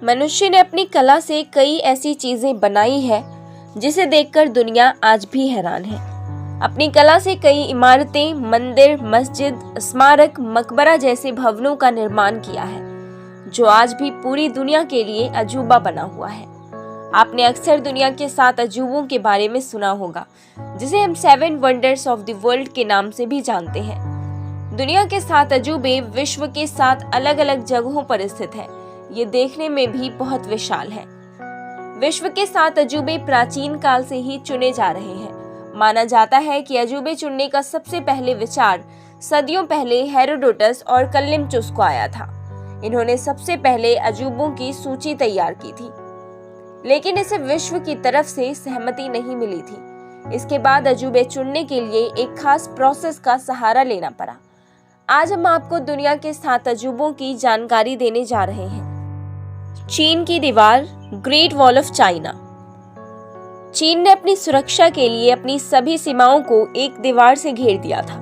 मनुष्य ने अपनी कला से कई ऐसी चीजें बनाई है जिसे देखकर दुनिया आज भी हैरान है। अपनी कला से कई इमारतें, मंदिर, मस्जिद, स्मारक, मकबरा जैसे भवनों का निर्माण किया है, जो आज भी पूरी दुनिया के लिए अजूबा बना हुआ है। आपने अक्सर दुनिया के 7 अजूबों के बारे में सुना होगा, जिसे हम 7 वंडर्स ऑफ द वर्ल्ड के नाम से भी जानते हैं। दुनिया के 7 अजूबे विश्व के 7 अलग अलग जगहों पर स्थित हैं। ये देखने में भी बहुत विशाल है। विश्व के 7 अजूबे प्राचीन काल से ही चुने जा रहे हैं। माना जाता है कि अजूबे चुनने का सबसे पहले विचार सदियों पहले हेरोडोटस और कलिमचुस को आया था। इन्होंने सबसे पहले अजूबों की सूची तैयार की थी, लेकिन इसे विश्व की तरफ से सहमति नहीं मिली थी। इसके बाद अजूबे चुनने के लिए एक खास प्रोसेस का सहारा लेना पड़ा। आज हम आपको दुनिया के 7 अजूबों की जानकारी देने जा रहे हैं। चीन की दीवार, ग्रेट वॉल ऑफ चाइना। चीन ने अपनी सुरक्षा के लिए अपनी सभी सीमाओं को एक दीवार से घेर दिया था,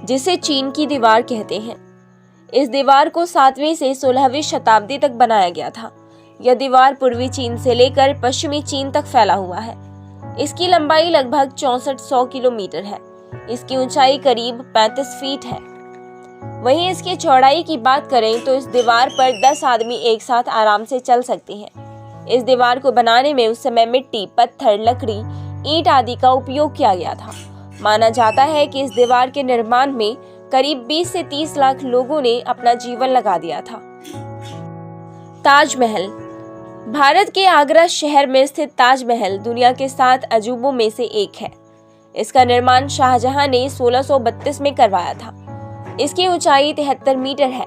जिसे चीन की दीवार कहते हैं। इस दीवार को 7वीं से 16वीं शताब्दी तक बनाया गया था। यह दीवार पूर्वी चीन से लेकर पश्चिमी चीन तक फैला हुआ है। इसकी लंबाई लगभग 6400 किलोमीटर है। इसकी ऊंचाई करीब 35 फीट है। वहीं इसकी चौड़ाई की बात करें तो इस दीवार पर 10 आदमी एक साथ आराम से चल सकते हैं। इस दीवार को बनाने में उस समय मिट्टी, पत्थर, लकड़ी, ईंट आदि का उपयोग किया गया था। माना जाता है कि इस दीवार के निर्माण में करीब 20 से 30 लाख लोगों ने अपना जीवन लगा दिया था। ताजमहल। भारत के आगरा शहर में स्थित ताजमहल दुनिया के 7 अजूबों में से एक है। इसका निर्माण शाहजहां ने 1632 में करवाया था। इसकी ऊंचाई 73 मीटर है।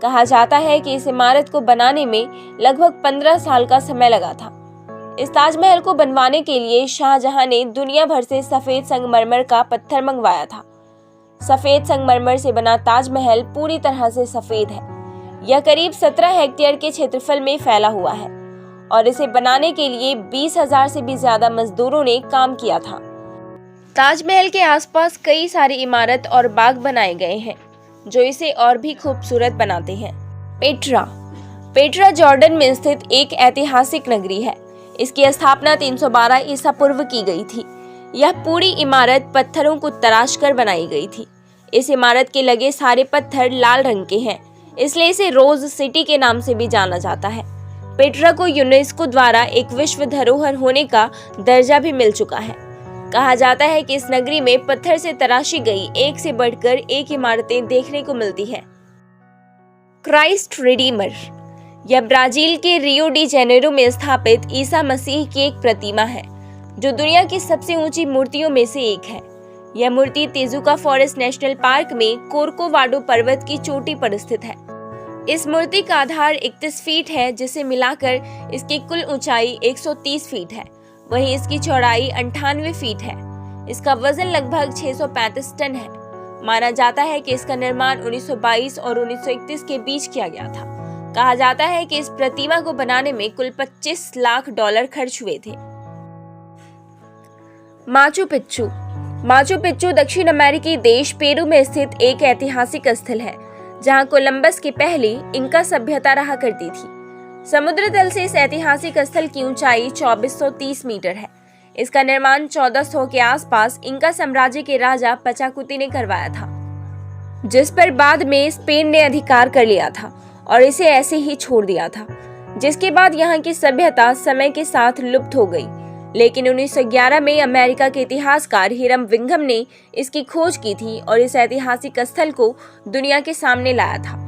कहा जाता है कि इस इमारत को बनाने में लगभग 15 साल का समय लगा था। इस ताजमहल को बनवाने के लिए शाहजहां ने दुनिया भर से सफेद संगमरमर का पत्थर मंगवाया था। सफेद संगमरमर से बना ताजमहल पूरी तरह से सफेद है। यह करीब 17 हेक्टेयर के क्षेत्रफल में फैला हुआ है और इसे बनाने के लिए 20,000 से भी ज्यादा मजदूरों ने काम किया था। ताजमहल के आसपास कई सारी इमारत और बाग बनाए गए हैं, जो इसे और भी खूबसूरत बनाते हैं। पेट्रा जॉर्डन में स्थित एक ऐतिहासिक नगरी है। इसकी स्थापना 312 ईसा पूर्व की गई थी। यह पूरी इमारत पत्थरों को तराश कर बनाई गई थी। इस इमारत के लगे सारे पत्थर लाल रंग के हैं, इसलिए इसे रोज सिटी के नाम से भी जाना जाता है। पेट्रा को यूनेस्को द्वारा एक विश्व धरोहर होने का दर्जा भी मिल चुका है। कहा जाता है कि इस नगरी में पत्थर से तराशी गई एक से बढ़कर एक इमारतें देखने को मिलती हैं। Christ Redeemer. यह ब्राजील के रियो डी जेनेरो में स्थापित ईसा मसीह की एक प्रतिमा है, जो दुनिया की सबसे ऊंची मूर्तियों में से एक है। यह मूर्ति तेजुका फॉरेस्ट नेशनल पार्क में कोर्कोवाडो पर्वत की चोटी पर स्थित है। इस मूर्ति का आधार 31 फीट है, जिसे मिलाकर इसकी कुल ऊंचाई 130 फीट है। वहीं इसकी चौड़ाई 98 फीट है। इसका वजन लगभग 635 टन है। माना जाता है कि इसका निर्माण 1922 और 1931 के बीच किया गया था। कहा जाता है कि इस प्रतिमा को बनाने में कुल $25 लाख खर्च हुए थे। माचू पिच्चू दक्षिण अमेरिकी देश पेरू में स्थित एक ऐतिहासिक स्थल है, जहां कोलंबस के पहले इंका सभ्यता रहा करती थी। समुद्र तल से इस ऐतिहासिक स्थल की ऊंचाई 2430 मीटर है। इसका निर्माण 1400 के आसपास इंका साम्राज्य के राजा पचाकुती ने करवाया था, जिस पर बाद में स्पेन ने अधिकार कर लिया था और इसे ऐसे ही छोड़ दिया था, जिसके बाद यहाँ की सभ्यता समय के साथ लुप्त हो गई। लेकिन 1911 में अमेरिका के इतिहासकार हिरम विंघम ने इसकी खोज की थी और इस ऐतिहासिक स्थल को दुनिया के सामने लाया था।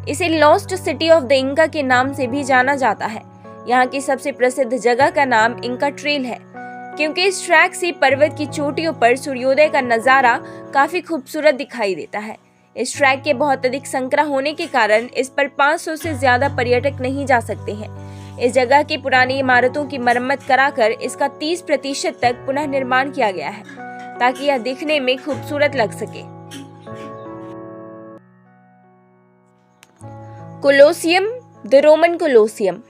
इसे lost city of the Inca के नाम से भी जाना जाता है। यहाँ की सबसे प्रसिद्ध जगह का नाम इंका ट्रेल है, क्योंकि इस ट्रैक से पर्वत की चोटियों पर सूर्योदय का नजारा काफी खूबसूरत दिखाई देता है। इस ट्रैक के बहुत अधिक संकरा होने के कारण इस पर 500 से ज्यादा पर्यटक नहीं जा सकते हैं। इस जगह की पुरानी इमारतों की मरम्मत कराकर इसका 30% तक पुनः निर्माण किया गया है, ताकि यह दिखने में खूबसूरत लग सके। Colosseum, the Roman Colosseum.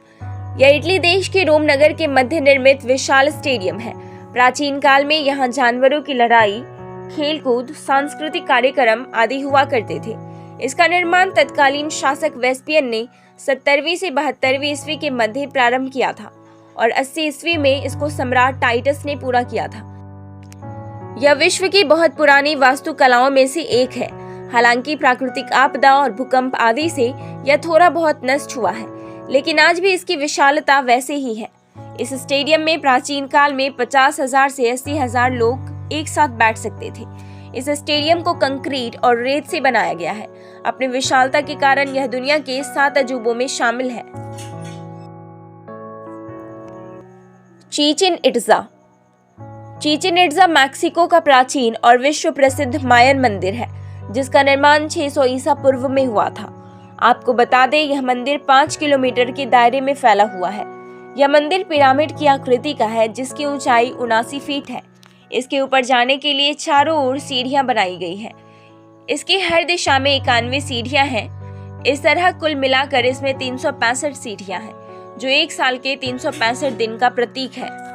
यह इटली देश के रोम नगर के मध्य निर्मित विशाल स्टेडियम है। प्राचीन काल में यहाँ जानवरों की लड़ाई, खेलकूद, सांस्कृतिक कार्यक्रम आदि हुआ करते थे। इसका निर्माण तत्कालीन शासक वेस्पियन ने 70वीं से 72वीं ईस्वी के मध्य प्रारंभ किया था और 80 ईस्वी में इसको सम्राट टाइटस ने पूरा किया था। यह विश्व की बहुत पुरानी वास्तुकलाओं में से एक है। हालांकि प्राकृतिक आपदा और भूकंप आदि से यह थोड़ा बहुत नष्ट हुआ है, लेकिन आज भी इसकी विशालता वैसे ही है। इस स्टेडियम में प्राचीन काल में 50,000 से 80,000 लोग एक साथ बैठ सकते थे। इस स्टेडियम को कंक्रीट और रेत से बनाया गया है। अपनी विशालता के कारण यह दुनिया के 7 अजूबों में शामिल है। चिचिन इट्जा। चिचिन इट्जा मैक्सिको का प्राचीन और विश्व प्रसिद्ध मायन मंदिर है, जिसका निर्माण 600 ईसा पूर्व में हुआ था। आपको बता दें, यह मंदिर 5 किलोमीटर के दायरे में फैला हुआ है। यह मंदिर पिरामिड की आकृति का है, जिसकी ऊंचाई 79 फीट है। इसके ऊपर जाने के लिए चारों ओर सीढ़ियां बनाई गई हैं। इसकी हर दिशा में 91 सीढ़ियां हैं। इस तरह कुल मिलाकर इसमें 365 सीढ़ियां हैं, जो एक साल के 365 दिन का प्रतीक है।